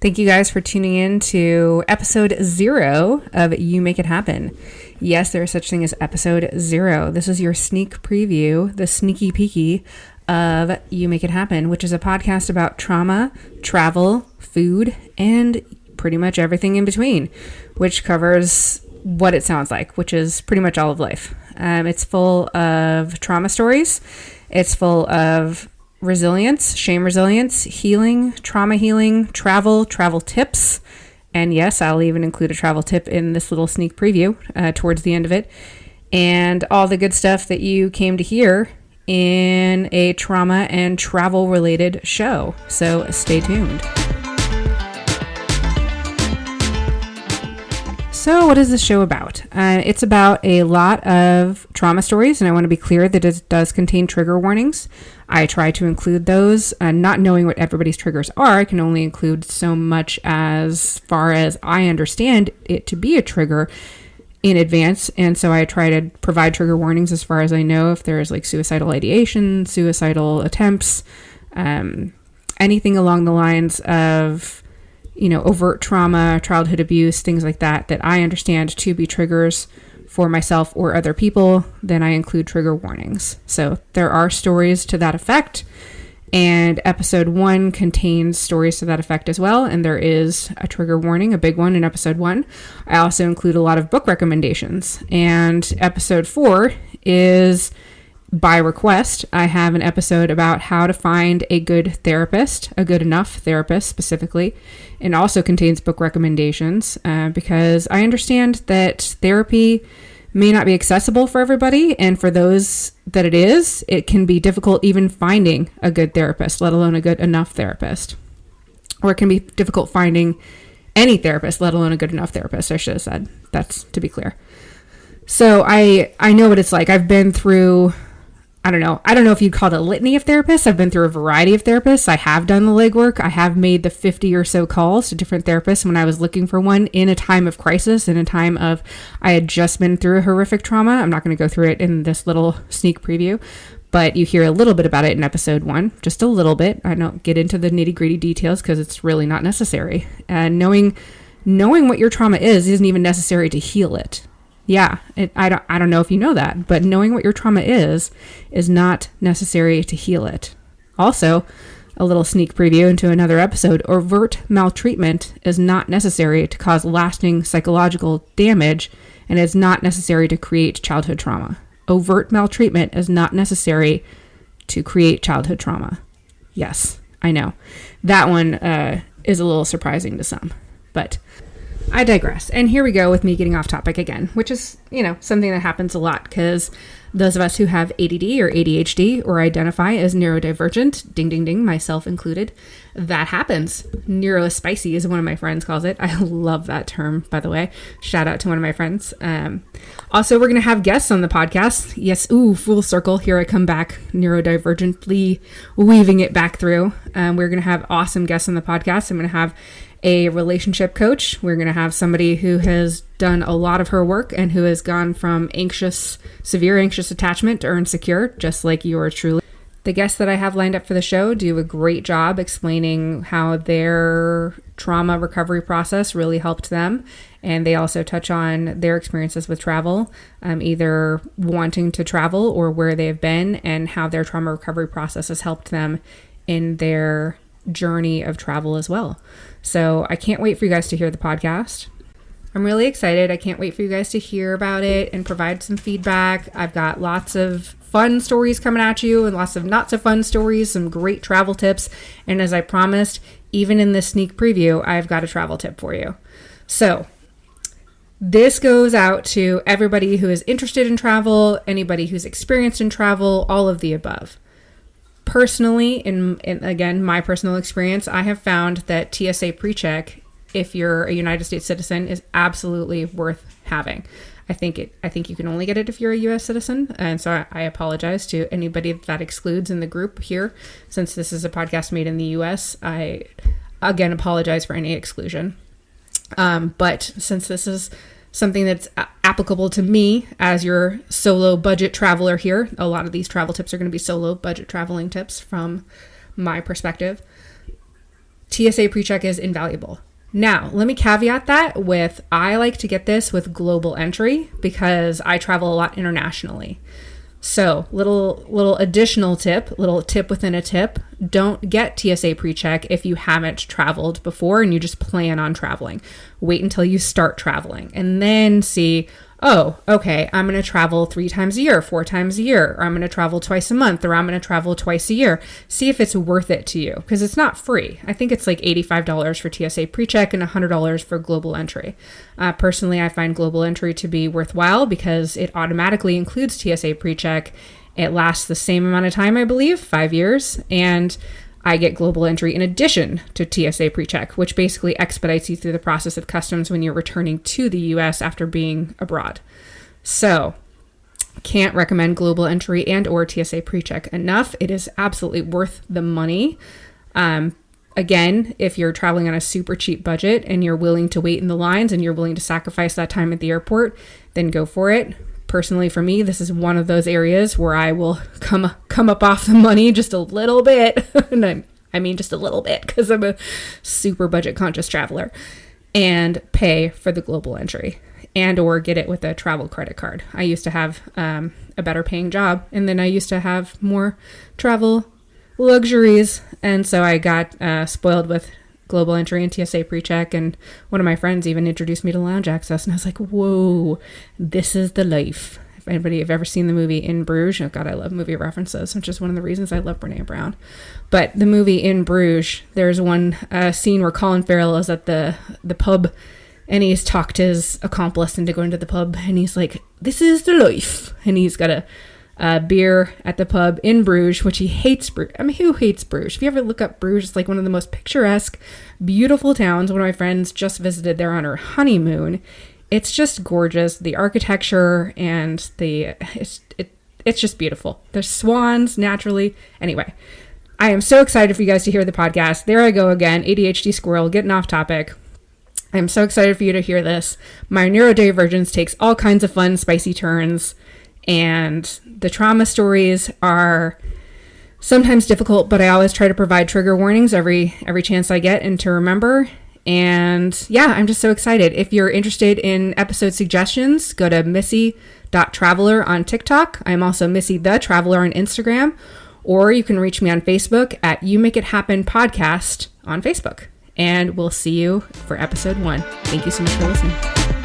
Thank you guys for tuning in to episode 0 of You Make It Happen. Yes, there is such thing as episode 0. This is your sneak preview, the sneaky peeky of You Make It Happen, which is a podcast about trauma, travel, food, and pretty much everything in between, which covers what it sounds like, which is pretty much all of life. It's full of trauma stories. It's full of resilience, shame resilience, healing, trauma healing, travel tips. And yes, I'll even include a travel tip in this little sneak preview towards the end of it. And all the good stuff that you came to hear in a trauma and travel related show. So stay tuned. So what is this show about? It's about a lot of trauma stories, and I want to be clear that it does contain trigger warnings. I try to include those, not knowing what everybody's triggers are. I can only include so much as far as I understand it to be a trigger in advance, and so I try to provide trigger warnings as far as I know, if there's like suicidal ideation, suicidal attempts, anything along the lines of overt trauma, childhood abuse, things like that I understand to be triggers for myself or other people, then I include trigger warnings. So there are stories to that effect, and episode 1 contains stories to that effect as well, and there is a trigger warning, a big one in episode 1. I also include a lot of book recommendations, and episode 4 is by request. I have an episode about how to find a good therapist, a good enough therapist specifically, and also contains book recommendations because I understand that therapy may not be accessible for everybody, and for those that it is, it can be difficult even finding a good therapist, let alone a good enough therapist. Or it can be difficult finding any therapist, let alone a good enough therapist, I should have said. That's to be clear. So I know what it's like. I've been through, I don't know if you'd call it a litany of therapists. I've been through a variety of therapists. I have done the legwork. I have made the 50 or so calls to different therapists when I was looking for one in a time of crisis, in a time of I had just been through a horrific trauma. I'm not going to go through it in this little sneak preview, but you hear a little bit about it in episode 1, just a little bit. I don't get into the nitty gritty details because it's really not necessary. And knowing what your trauma isn't even necessary to heal it. Yeah, I don't know if you know that, but knowing what your trauma is not necessary to heal it. Also, a little sneak preview into another episode, overt maltreatment is not necessary to cause lasting psychological damage and is not necessary to create childhood trauma. Overt maltreatment is not necessary to create childhood trauma. Yes, I know. That one is a little surprising to some, but I digress. And here we go with me getting off topic again, which is, something that happens a lot because those of us who have ADD or ADHD or identify as neurodivergent, ding, ding, ding, myself included, that happens. Neurospicy is one of my friends calls it. I love that term, by the way. Shout out to one of my friends. Also, we're going to have guests on the podcast. Yes, full circle. Here I come back, neurodivergently weaving it back through. We're going to have awesome guests on the podcast. I'm going to have a relationship coach. We're going to have somebody who has done a lot of her work and who has gone from severe anxious attachment to insecure, just like yours truly. The guests that I have lined up for the show do a great job explaining how their trauma recovery process really helped them. And they also touch on their experiences with travel, either wanting to travel or where they have been and how their trauma recovery process has helped them in their journey of travel as well. So I can't wait for you guys to hear the podcast. I'm really excited. I can't wait for you guys to hear about it and provide some feedback. I've got lots of fun stories coming at you and lots of not so fun stories, some great travel tips. And as I promised, even in this sneak preview, I've got a travel tip for you. So this goes out to everybody who is interested in travel, anybody who's experienced in travel, all of the above. Personally, in again, my personal experience, I have found that TSA PreCheck, if you're a United States citizen, is absolutely worth having. I think you can only get it if you're a U.S. citizen, and so I apologize to anybody that excludes in the group here. Since this is a podcast made in the U.S., I again apologize for any exclusion. But since this is something that's applicable to me as your solo budget traveler here. A lot of these travel tips are going to be solo budget traveling tips from my perspective. TSA PreCheck is invaluable. Now, let me caveat that with, I like to get this with global entry because I travel a lot internationally. So little additional tip, little tip within a tip, don't get TSA PreCheck if you haven't traveled before and you just plan on traveling. Wait until you start traveling and then see, oh, okay, I'm going to travel 3 times a year, 4 times a year, or I'm going to travel twice a month, or I'm going to travel twice a year. See if it's worth it to you, because it's not free. I think it's like $85 for TSA PreCheck and $100 for global entry. Personally, I find global entry to be worthwhile because it automatically includes TSA PreCheck. It lasts the same amount of time, I believe, 5 years, and I get global entry in addition to TSA PreCheck, which basically expedites you through the process of customs when you're returning to the US after being abroad. So, can't recommend global entry and or TSA PreCheck enough. It is absolutely worth the money. Again, if you're traveling on a super cheap budget and you're willing to wait in the lines and you're willing to sacrifice that time at the airport, then go for it. Personally, for me, this is one of those areas where I will come up off the money just a little bit. And I mean just a little bit because I'm a super budget conscious traveler, and pay for the global entry and or get it with a travel credit card. I used to have a better paying job, and then I used to have more travel luxuries. And so I got spoiled with global entry and TSA PreCheck, and one of my friends even introduced me to lounge access, and I was like, whoa, this is the life. If anybody have ever seen the movie In Bruges, oh god, I love movie references, which is one of the reasons I love Brene Brown. But the movie In Bruges, there's one scene where Colin Farrell is at the pub, and he's talked his accomplice into going to the pub, and he's like, this is the life, and he's got a beer at the pub in Bruges, which he hates. I mean, who hates Bruges? If you ever look up Bruges, it's like one of the most picturesque, beautiful towns. One of my friends just visited there on her honeymoon. It's just gorgeous. The architecture and it's just beautiful. There's swans naturally. Anyway, I am so excited for you guys to hear the podcast. There I go again, ADHD squirrel, getting off topic. I'm so excited for you to hear this. My neurodivergence takes all kinds of fun, spicy turns. And the trauma stories are sometimes difficult, but I always try to provide trigger warnings every chance I get and to remember. And yeah, I'm just so excited. If you're interested in episode suggestions, go to missy.traveler on TikTok. I'm also Missy the Traveler on Instagram, or you can reach me on Facebook at You Make It Happen Podcast on Facebook. And we'll see you for episode 1. Thank you so much for listening.